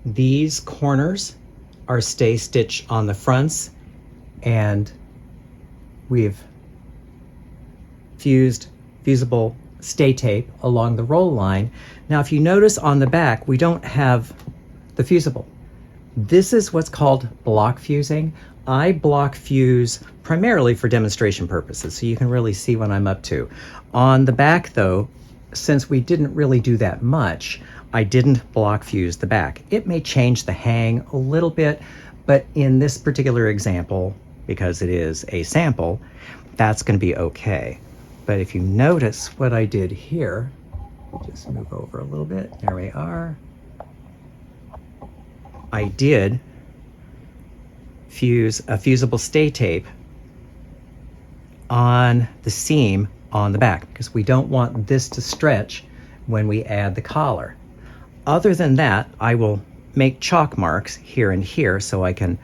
These corners are stay stitch on the fronts, and we've fused fusible stay tape along the roll line. Now, if you notice on the back, we don't have the fusible. This is what's called block fusing. I block fuse primarily for demonstration purposes, so you can really see what I'm up to. On the back though, since we didn't really do that much, I didn't block fuse the back. It may change the hang a little bit, but in this particular example, because it is a sample, that's going to be okay. But if you notice what I did here, just move over a little bit, there we are. I did fuse a fusible stay tape on the seam on the back because we don't want this to stretch when we add the collar. Other than that, I will make chalk marks here and here so I can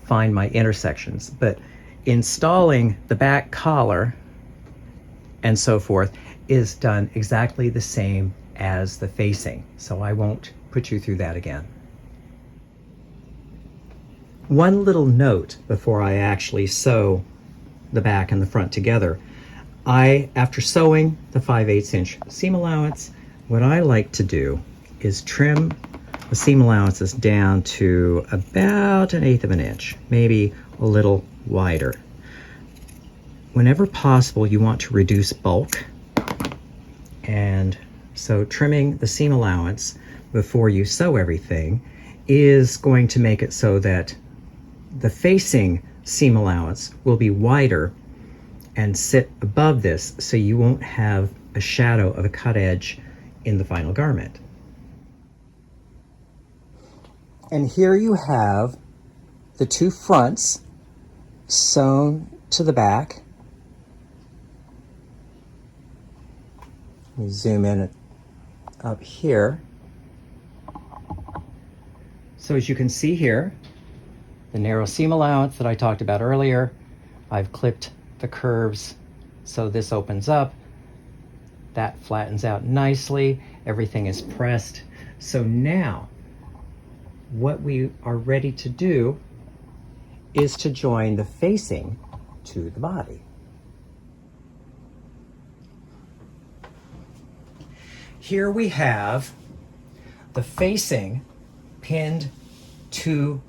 find my intersections. But installing the back collar and so forth is done exactly the same as the facing, so I won't put you through that again. One little note before I actually sew the back and the front together. After sewing the 5/8 inch seam allowance, what I like to do is trim the seam allowances down to about 1/8 of an inch, maybe a little wider. Whenever possible, you want to reduce bulk, and so trimming the seam allowance before you sew everything is going to make it so that the facing seam allowance will be wider and sit above this, so you won't have a shadow of a cut edge in the final garment. And here you have the two fronts sewn to the back. Let me zoom in up here. So as you can see here, the narrow seam allowance that I talked about earlier, I've clipped the curves so this opens up, that flattens out nicely, everything is pressed. So now what we are ready to do is to join the facing to the body. Here we have the facing pinned to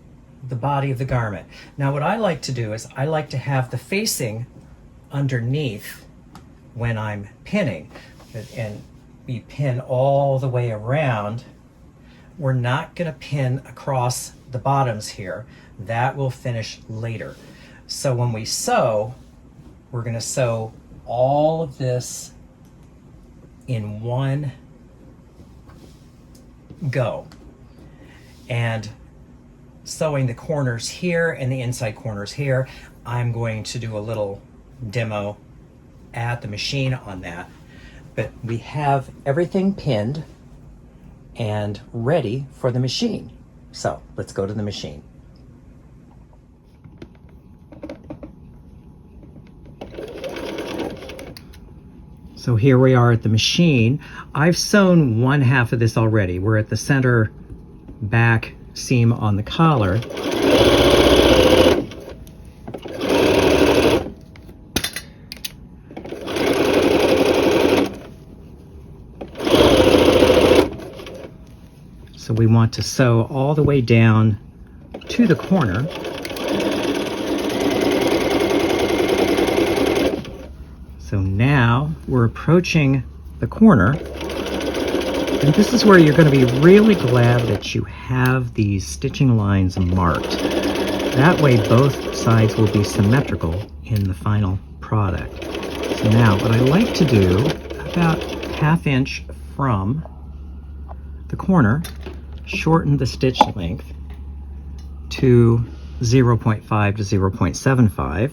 the body of the garment. Now what I like to do is I like to have the facing underneath when I'm pinning, and we pin all the way around. We're not going to pin across the bottoms here. That will finish later. So when we sew, we're going to sew all of this in one go. And sewing the corners here and the inside corners here, I'm going to do a little demo at the machine on that. But we have everything pinned and ready for the machine. So let's go to the machine. So here we are at the machine. I've sewn one half of this already. We're at the center back seam on the collar. So we want to sew all the way down to the corner. So now we're approaching the corner, and this is where you're going to be really glad that you have these stitching lines marked. That way both sides will be symmetrical in the final product. So now what I like to do, about 1/2 inch from the corner, shorten the stitch length to 0.5 to 0.75.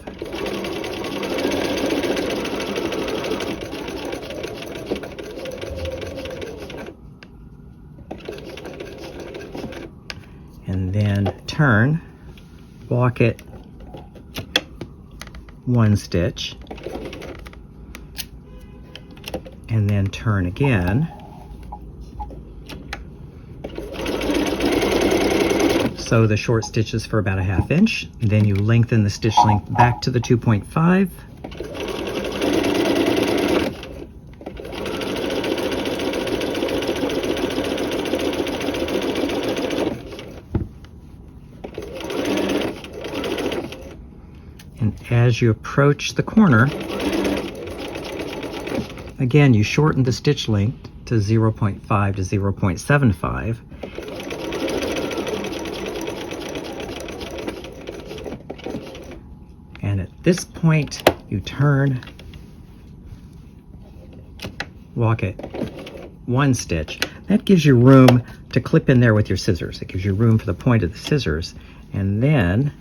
And then turn, walk it 1 stitch, and then turn again. sew the short stitches for about a 1/2 inch. Then you lengthen the stitch length back to the 2.5. And as you approach the corner, again, you shorten the stitch length to 0.5 to 0.75. And at this point, you turn, walk it 1 stitch. That gives you room to clip in there with your scissors. It gives you room for the point of the scissors. And then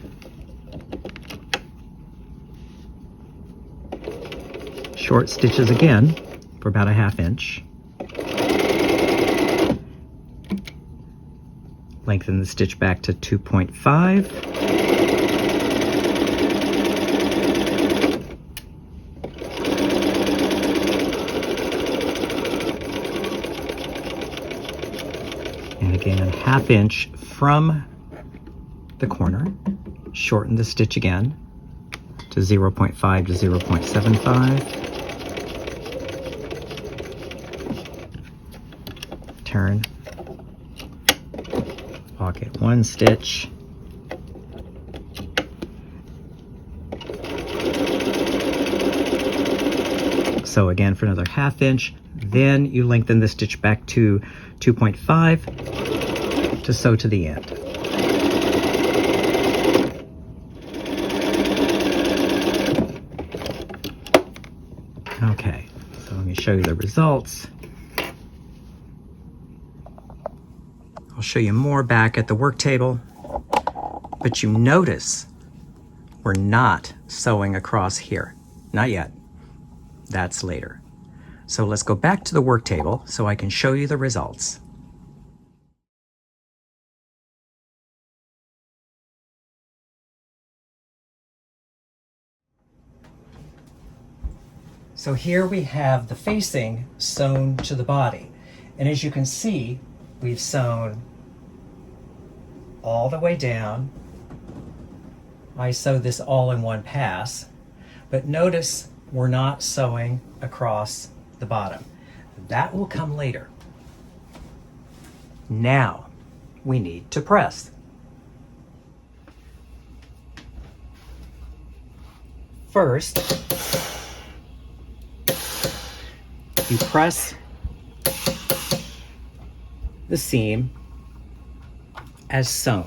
short stitches again for about a 1/2 inch. Lengthen the stitch back to 2.5. And again, 1/2 inch from the corner. Shorten the stitch again to 0.5 to 0.75. Turn, pocket 1 stitch, sew again for another 1/2 inch, then you lengthen the stitch back to 2.5 to sew to the end. Okay, so let me show you the results. I'll show you more back at the work table, but you notice we're not sewing across here. Not yet. That's later. So let's go back to the work table so I can show you the results. So here we have the facing sewn to the body. And as you can see, we've sewn all the way down. I sewed this all in one pass, but notice we're not sewing across the bottom. That will come later. Now we need to press. First, you press the seam as sewn.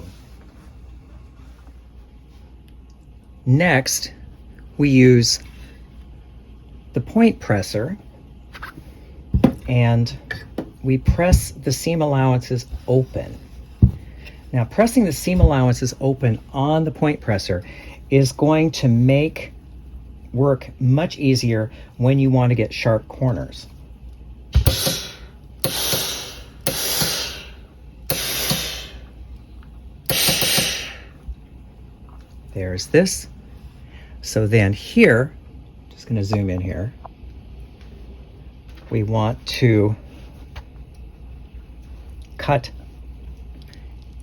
Next, we use the point presser and we press the seam allowances open. Now, pressing the seam allowances open on the point presser is going to make work much easier when you want to get sharp corners. There's this. So then here, just going to zoom in here, we want to cut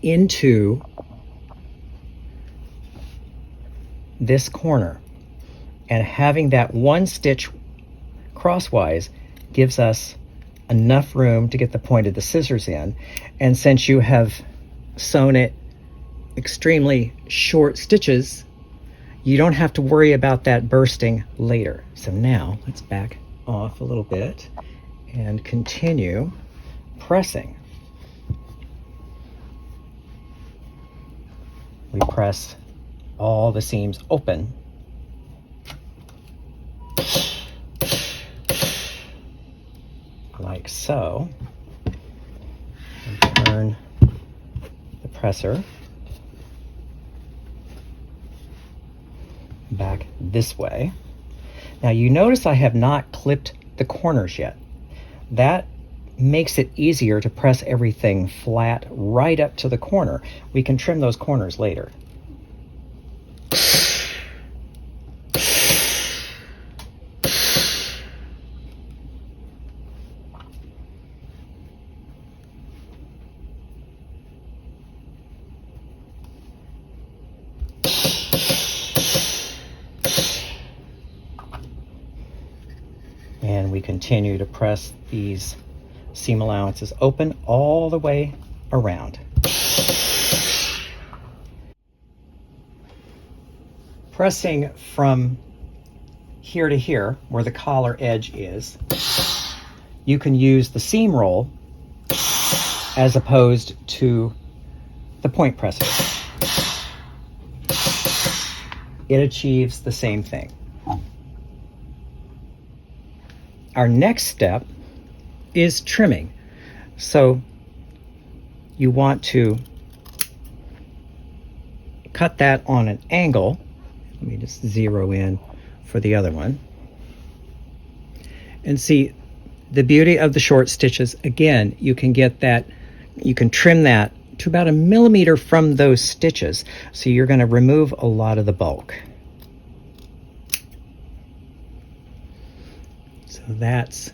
into this corner, and having that 1 stitch crosswise gives us enough room to get the point of the scissors in. And since you have sewn it extremely short stitches, you don't have to worry about that bursting later. So now let's back off a little bit and continue pressing. We press all the seams open. Like so. And turn the presser back this way. Now you notice I have not clipped the corners yet. That makes it easier to press everything flat right up to the corner. We can trim those corners later. continue to press these seam allowances open all the way around. Pressing from here to here, where the collar edge is, you can use the seam roll as opposed to the point presser. It achieves the same thing. Our next step is trimming. So you want to cut that on an angle. Let me just zero in for the other one. And see, the beauty of the short stitches, again, you can get that, you can trim that to about 1 millimeter from those stitches. So you're going to remove a lot of the bulk. So that's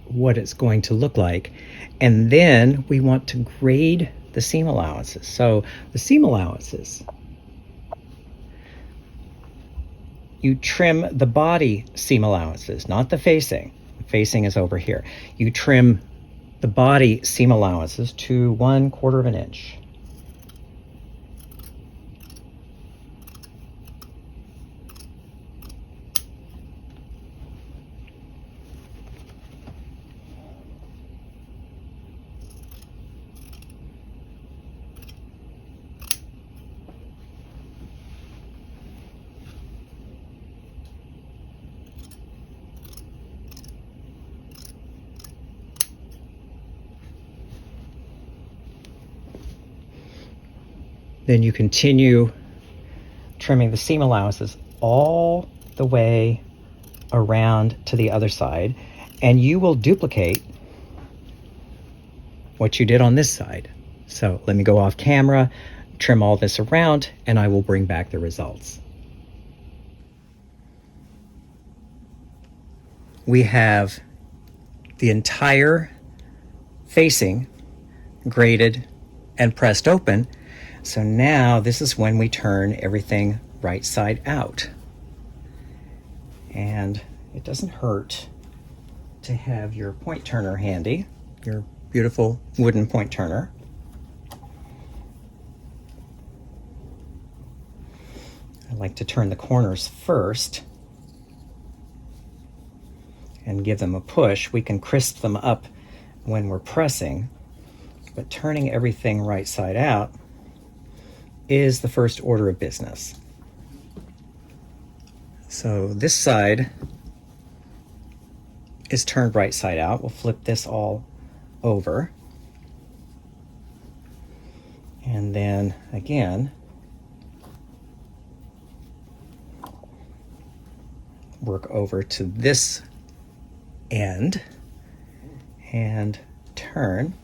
what it's going to look like. And then we want to grade the seam allowances. So the seam allowances, you trim the body seam allowances, not the facing. The facing is over here. You trim the body seam allowances to 1/4 of an inch. Then you continue trimming the seam allowances all the way around to the other side, and you will duplicate what you did on this side. So let me go off camera, trim all this around, and I will bring back the results. We have the entire facing graded and pressed open. So now this is when we turn everything right side out. And it doesn't hurt to have your point turner handy, your beautiful wooden point turner. I like to turn the corners first and give them a push. We can crisp them up when we're pressing, but turning everything right side out is the first order of business. So this side is turned right side out. We'll flip this all over. And then again, work over to this end and turn.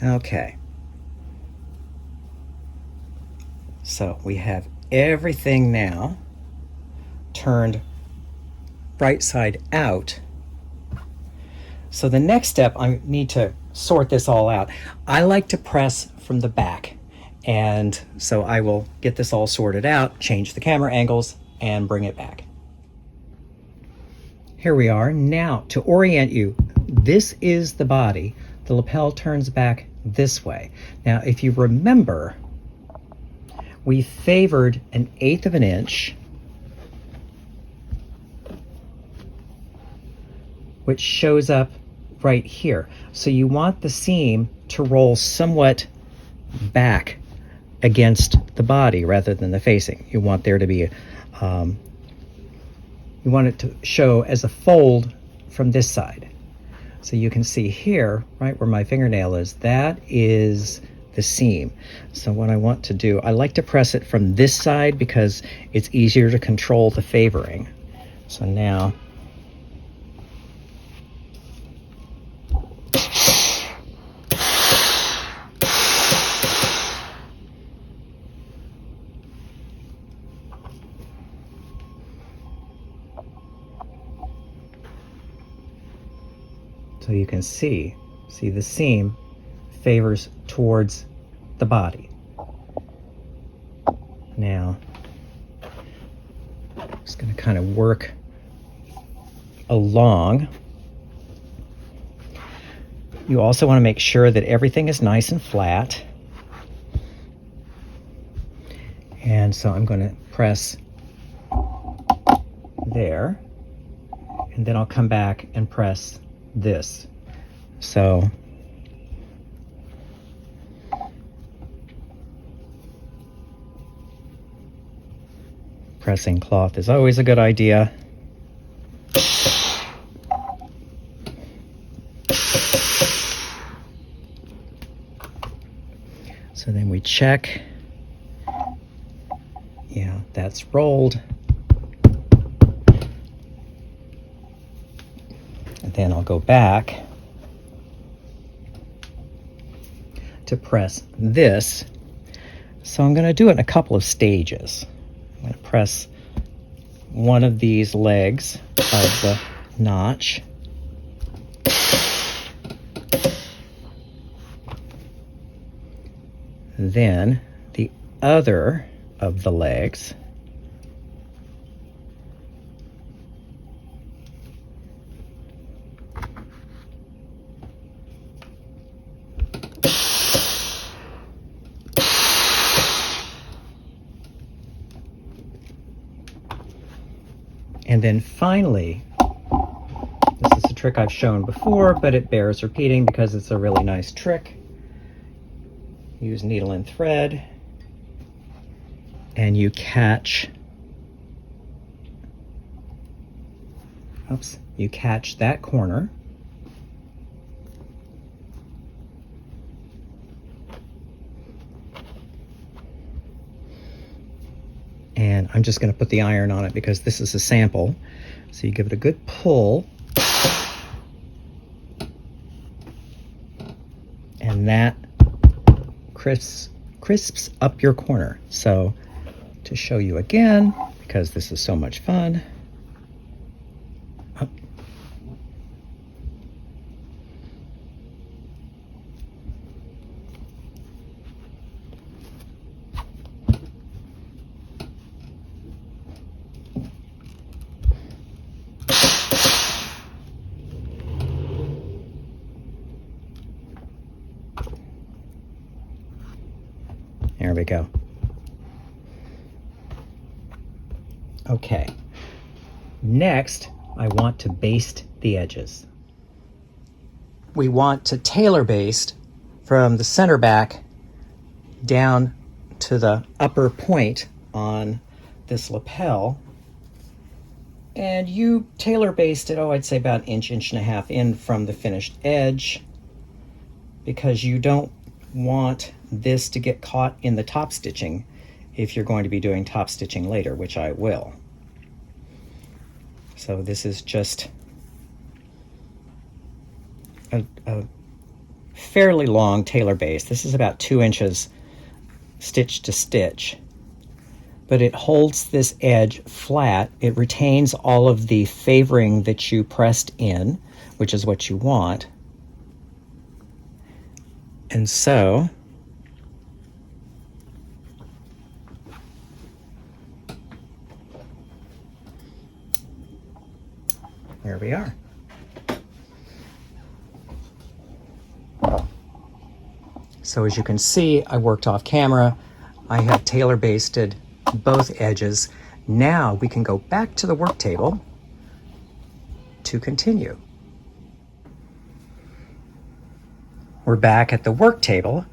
Okay, so we have everything now turned right side out. So the next step, I need to sort this all out. I like to press from the back, and so I will get this all sorted out, change the camera angles, and bring it back. Here we are. Now, to orient you, this is the body. The lapel turns back this way. Now, if you remember, we favored 1/8 of an inch, which shows up right here. So you want the seam to roll somewhat back against the body rather than the facing. You want there to be, you want it to show as a fold from this side. So you can see here, right where my fingernail is, that is the seam. So what I want to do, I like to press it from this side because it's easier to control the favoring. So now, So you can see the seam favors towards the body. Now, I'm just going to kind of work along. You also want to make sure that everything is nice and flat. And so I'm going to press there, and then I'll come back and press this. So pressing cloth is always a good idea. So then we check. Yeah, that's rolled. And then I'll go back to press this. So I'm going to do it in a couple of stages. I'm going to press one of these legs of the notch. Then the other of the legs. And then finally, this is a trick I've shown before, but it bears repeating because it's a really nice trick. Use needle and thread, and you catch, you catch that corner. And I'm just going to put the iron on it because this is a sample. So you give it a good pull. And that crisps up your corner. So to show you again, because this is so much fun. Up. There we go. Okay. Next, I want to baste the edges. We want to tailor baste from the center back down to the upper point on this lapel. And you tailor baste it, I'd say about an inch and a half in from the finished edge, because you don't want this to get caught in the top stitching if you're going to be doing top stitching later, which I will. So this is just a fairly long tailor baste. This is about 2 inches stitch to stitch, but it holds this edge flat. It retains all of the favoring that you pressed in, which is what you want. And so here we are. So as you can see, I worked off camera. I have tailor basted both edges. Now we can go back to the work table to continue. We're back at the work table,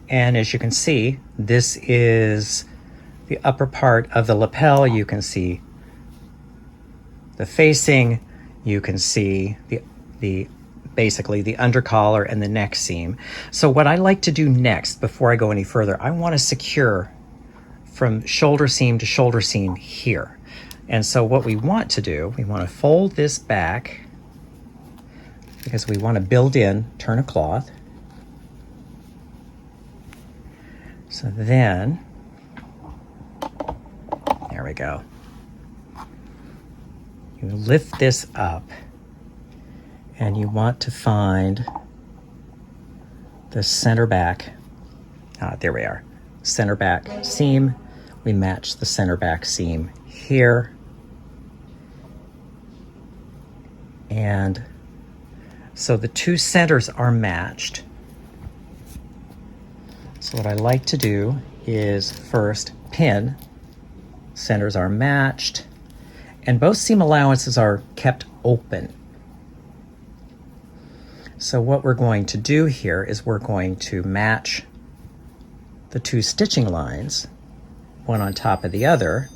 and as you can see, this is the upper part of the lapel. You can see the facing, you can see the basically the undercollar and the neck seam. So what I like to do next, before I go any further, I want to secure from shoulder seam to shoulder seam here. And so what we want to do, we want to fold this back because we want to build in, turn a cloth. So then, there we go. You lift this up, and you want to find the center back. There we are. Center back seam. We match the center back seam here. And so the two centers are matched. So what I like to do is first pin. Centers are matched, and both seam allowances are kept open. So what we're going to do here is we're going to match the two stitching lines, one on top of the other,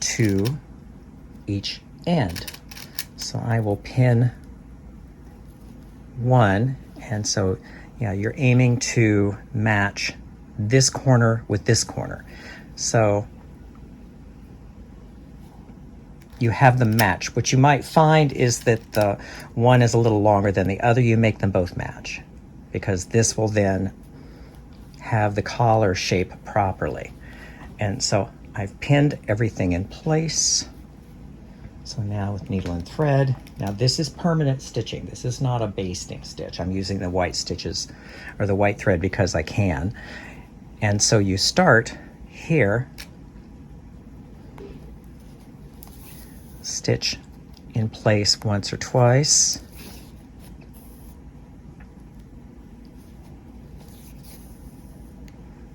to each end. So I will pin one, and so yeah, you're aiming to match this corner with this corner. So you have them match. What you might find is that the one is a little longer than the other. You make them both match, because this will then have the collar shape properly. And so I've pinned everything in place. So now with needle and thread, now this is permanent stitching. This is not a basting stitch. I'm using the white stitches or the white thread because I can. And so you start here, stitch in place once or twice,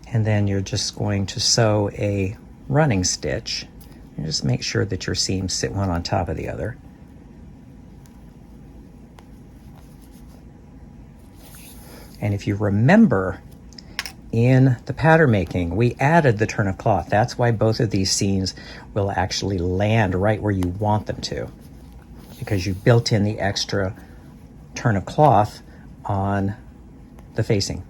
and then you're just going to sew a running stitch. And just make sure that your seams sit one on top of the other. And if you remember, in the pattern making, we added the turn of cloth. That's why both of these seams will actually land right where you want them to, because you built in the extra turn of cloth on the facing.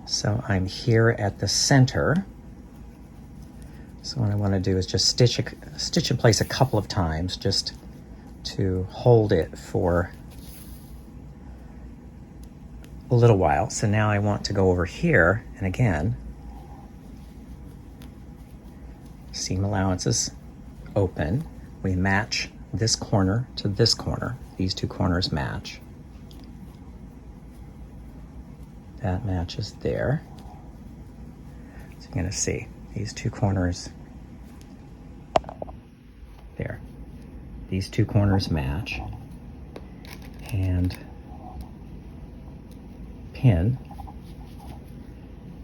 So I'm here at the center. So what I want to do is just stitch in place a couple of times, just to hold it for a little while. So now I want to go over here, and again, seam allowances open. We match this corner to this corner. These two corners match. That matches there. So you're going to see these two corners there. These two corners match, and pin.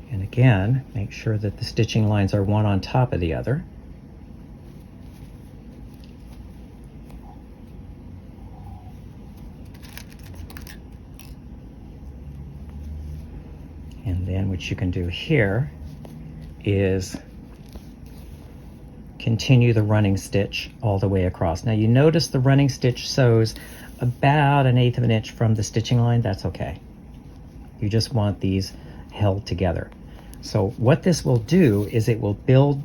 And again, make sure that the stitching lines are one on top of the other. And then what you can do here is continue the running stitch all the way across. Now you notice the running stitch sews about 1/8 of an inch from the stitching line. That's okay. You just want these held together. So what this will do is it will build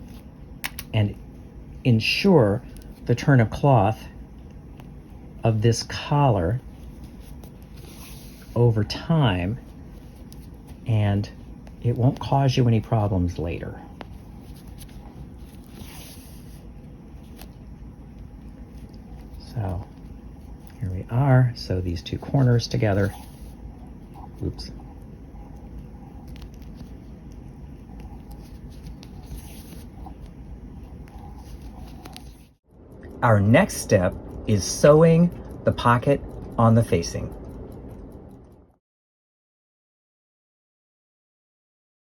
and ensure the turn of cloth of this collar over time, and it won't cause you any problems later. So here we are. Sew these two corners together. Oops. Our next step is sewing the pocket on the facing.